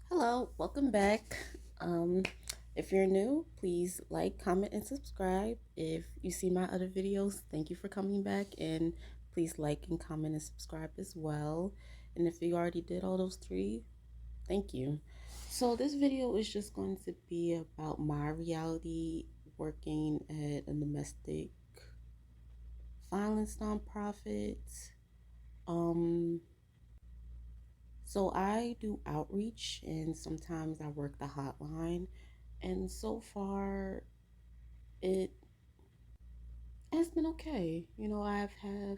Hello, welcome back. Um, if you're new, please like, comment, and subscribe. If you see my other videos, thank you for coming back, and please like and comment and subscribe as well. And if you already did all those three, thank you. So this video is just going to be about my reality working at a domestic violence nonprofit. Um, so I do outreach and sometimes I work the hotline. And so far, it has been okay. I've have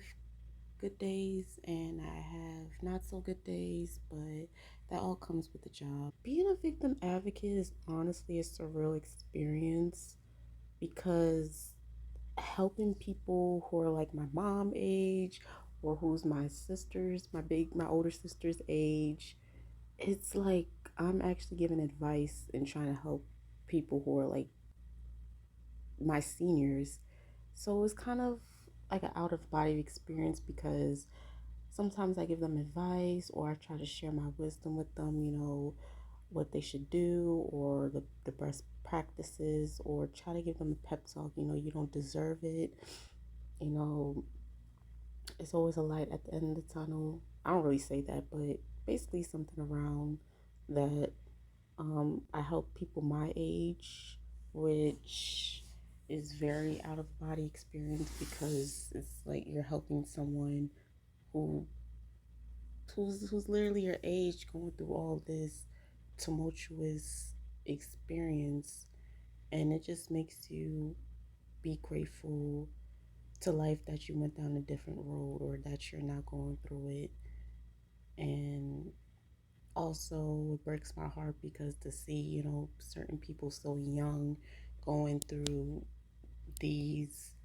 good days and I have not so good days, but that all comes with the job. Being a victim advocate is honestly a surreal experience because helping people who are like my mom age or who's my older sister's age, it's like I'm actually giving advice and trying to help people who are like my seniors. So it's kind of like an out of body experience because sometimes I give them advice or I try to share my wisdom with them, what they should do or the best practices, or try to give them a pep talk, you don't deserve it. You know, it's always a light at the end of the tunnel. I don't really say that, but basically something around that. I help people my age, which is very out of body experience because it's like you're helping someone who who's literally your age going through all this tumultuous experience, and it just makes you be grateful to life that you went down a different road or that you're not going through it. And also it breaks my heart because to see certain people so young going through these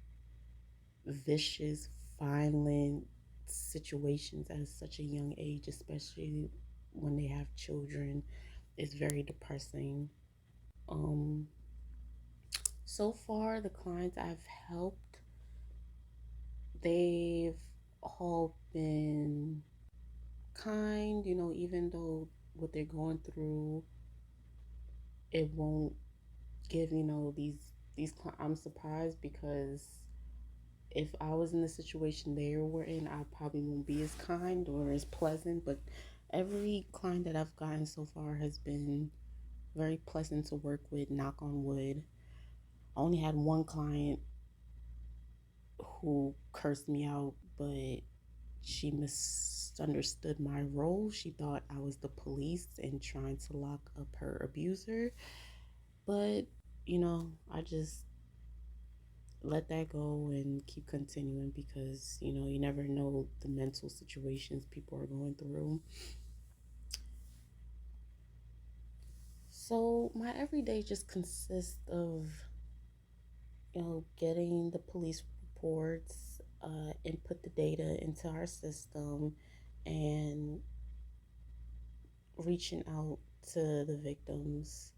vicious violent situations at such a young age, especially when they have children, is very depressing. um so far the clients I've helped, they've all been kind, even though what they're going through, it won't give I'm surprised because if I was in the situation they were in, I probably won't be as kind or as pleasant. But every client that I've gotten so far has been very pleasant to work with, knock on wood. I only had one client who cursed me out, but she misunderstood my role. She thought I was the police and trying to lock up her abuser. But I just let that go and keep continuing because you never know the mental situations people are going through. So my everyday just consists of getting the police reports, input the data into our system, and reaching out to the victims.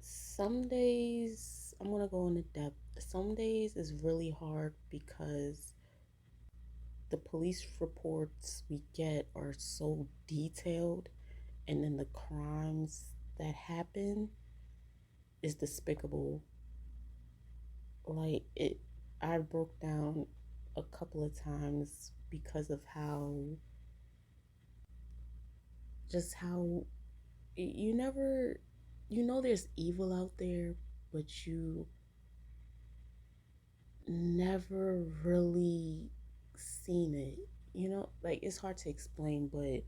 Some days I'm gonna go into depth. Some days is really hard because the police reports we get are so detailed, and then the crimes that happen is despicable. Like it, I broke down a couple of times because of how you never, there's evil out there, but you never really seen it. Like it's hard to explain, but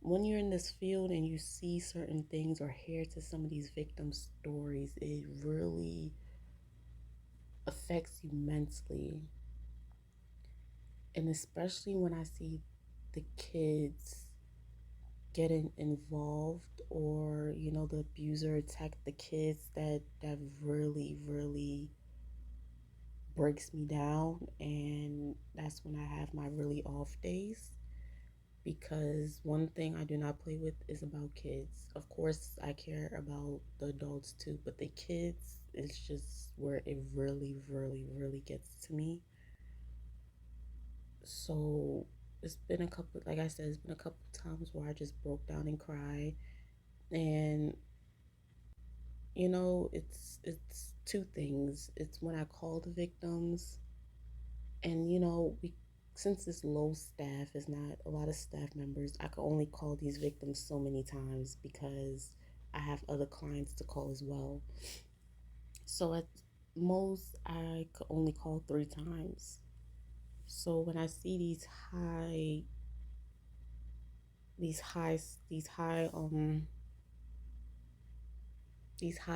when you're in this field and you see certain things or hear to some of these victim stories, it really affects you mentally. And especially when I see the kids getting involved, or the abuser attacked the kids, that really really breaks me down. And that's when I have my really off days, because one thing I do not play with is about kids. Of course, I care about the adults too, but the kids is just where it really, really, really gets to me. So it's been a couple, like I said, it's been a couple times where I just broke down and cried. And it's two things. It's when I call the victims, and we since this low staff is not a lot of staff members, I can only call these victims so many times because I have other clients to call as well. So at most, I could only call 3 times. So when I see these high, these high, these high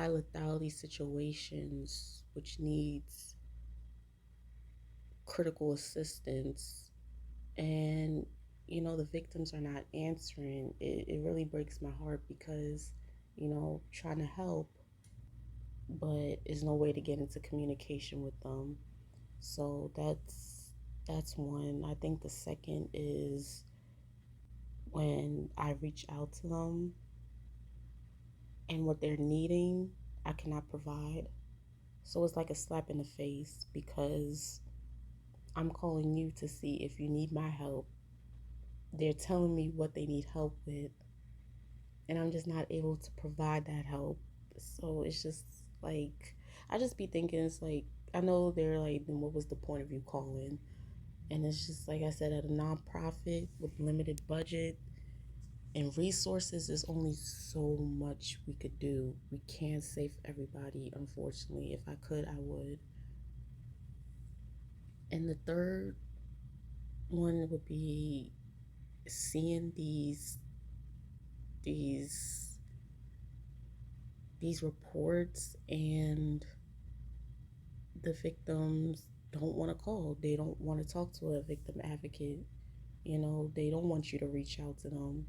lethality situations, which needs critical assistance, and the victims are not answering, it really breaks my heart because trying to help, but there's no way to get into communication with them. So that's one. I think the second is when I reach out to them and what they're needing, I cannot provide. So it's like a slap in the face because I'm calling you to see if you need my help. They're telling me what they need help with, and I'm just not able to provide that help. So it's just like, I just be thinking, it's like, I know they're like, then what was the point of you calling? And it's just like I said, at a nonprofit with limited budget and resources, there's only so much we could do. We can't save everybody, unfortunately. If I could, I would. And the third one would be seeing these these reports, and the victims don't want to call. They don't want to talk to a victim advocate. They don't want you to reach out to them.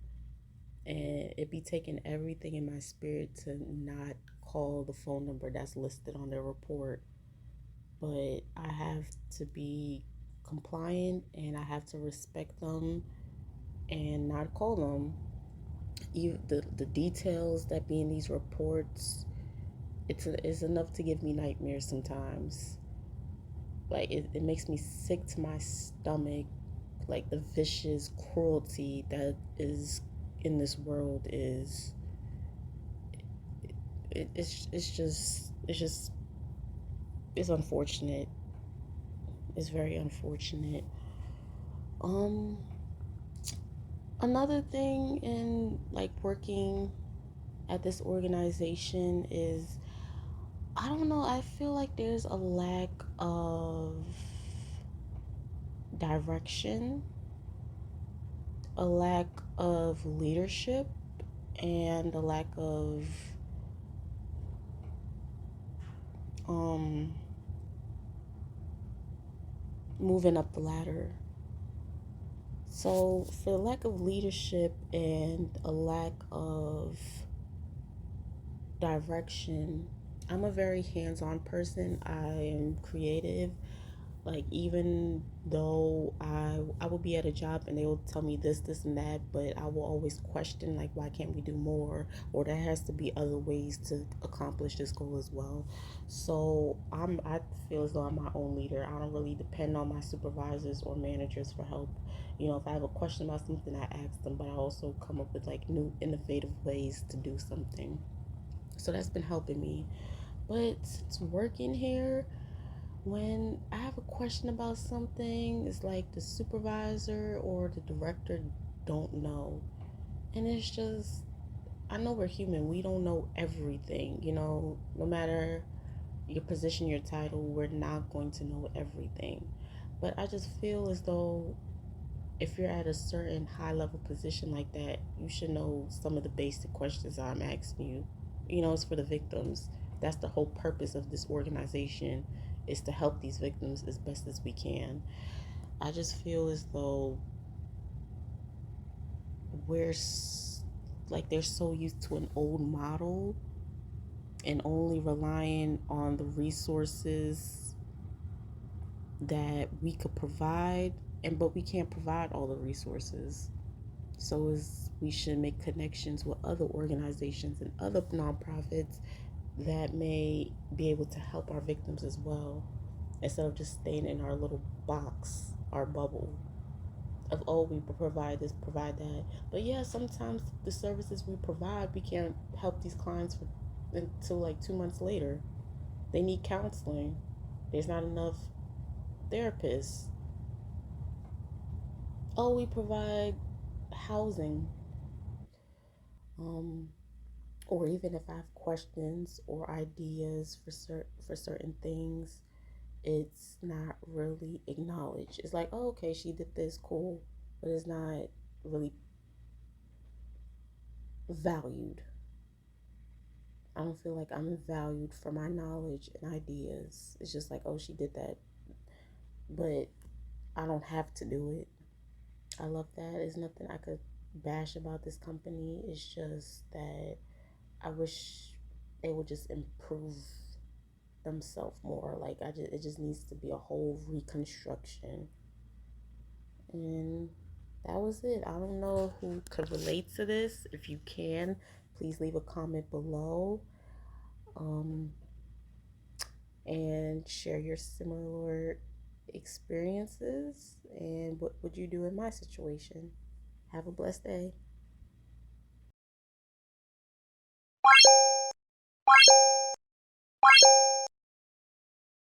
And it be taking everything in my spirit to not call the phone number that's listed on their report. But I have to be compliant, and I have to respect them and not call them. Even the details that be in these reports, it's enough to give me nightmares sometimes. Like it makes me sick to my stomach, like the vicious cruelty that is in this world is it's just it's unfortunate. It's very unfortunate. um Another thing in like working at this organization is, I don't know, I feel like there's a lack of direction, a lack of leadership, and a lack of um moving up the ladder. So for the lack of leadership and a lack of direction, I'm a very hands-on person. I am creative. Like, even though I will be at a job and they will tell me this and that, but I will always question, like, why can't we do more, or there has to be other ways to accomplish this goal as well. So I feel as though I'm my own leader. I don't really depend on my supervisors or managers for help. If I have a question about something, I ask them, but I also come up with like new innovative ways to do something. So that's been helping me. But since working here, when I have a question about something, it's like the supervisor or the director don't know. And it's just, I know we're human. We don't know everything. No matter your position, your title, we're not going to know everything. But I just feel as though if you're at a certain high level position like that, you should know some of the basic questions I'm asking you. It's for the victims. That's the whole purpose of this organization, is to help these victims as best as we can. I just feel as though we're like they're so used to an old model and only relying on the resources that we could provide, and but we can't provide all the resources. So is we should make connections with other organizations and other nonprofits that may be able to help our victims as well, instead of just staying in our little box, our bubble. of, oh, we provide this, provide that. But yeah, sometimes the services we provide, we can't help these clients for, until like 2 months later. They need counseling. There's not enough therapists. Oh, we provide housing. Um, or even if I have questions or ideas for certain things, it's not really acknowledged. It's like, oh, okay, she did this, cool, but it's not really valued. I don't feel like I'm valued for my knowledge and ideas. It's just like, oh, she did that, but I don't have to do it. I love that. There's nothing I could bash about this company. It's just that I wish they would just improve themselves more. Like it just needs to be a whole reconstruction. And that was it. I don't know who could relate to this. If you can, please leave a comment below. Um, and share your similar experiences and what would you do in my situation. Have a blessed day.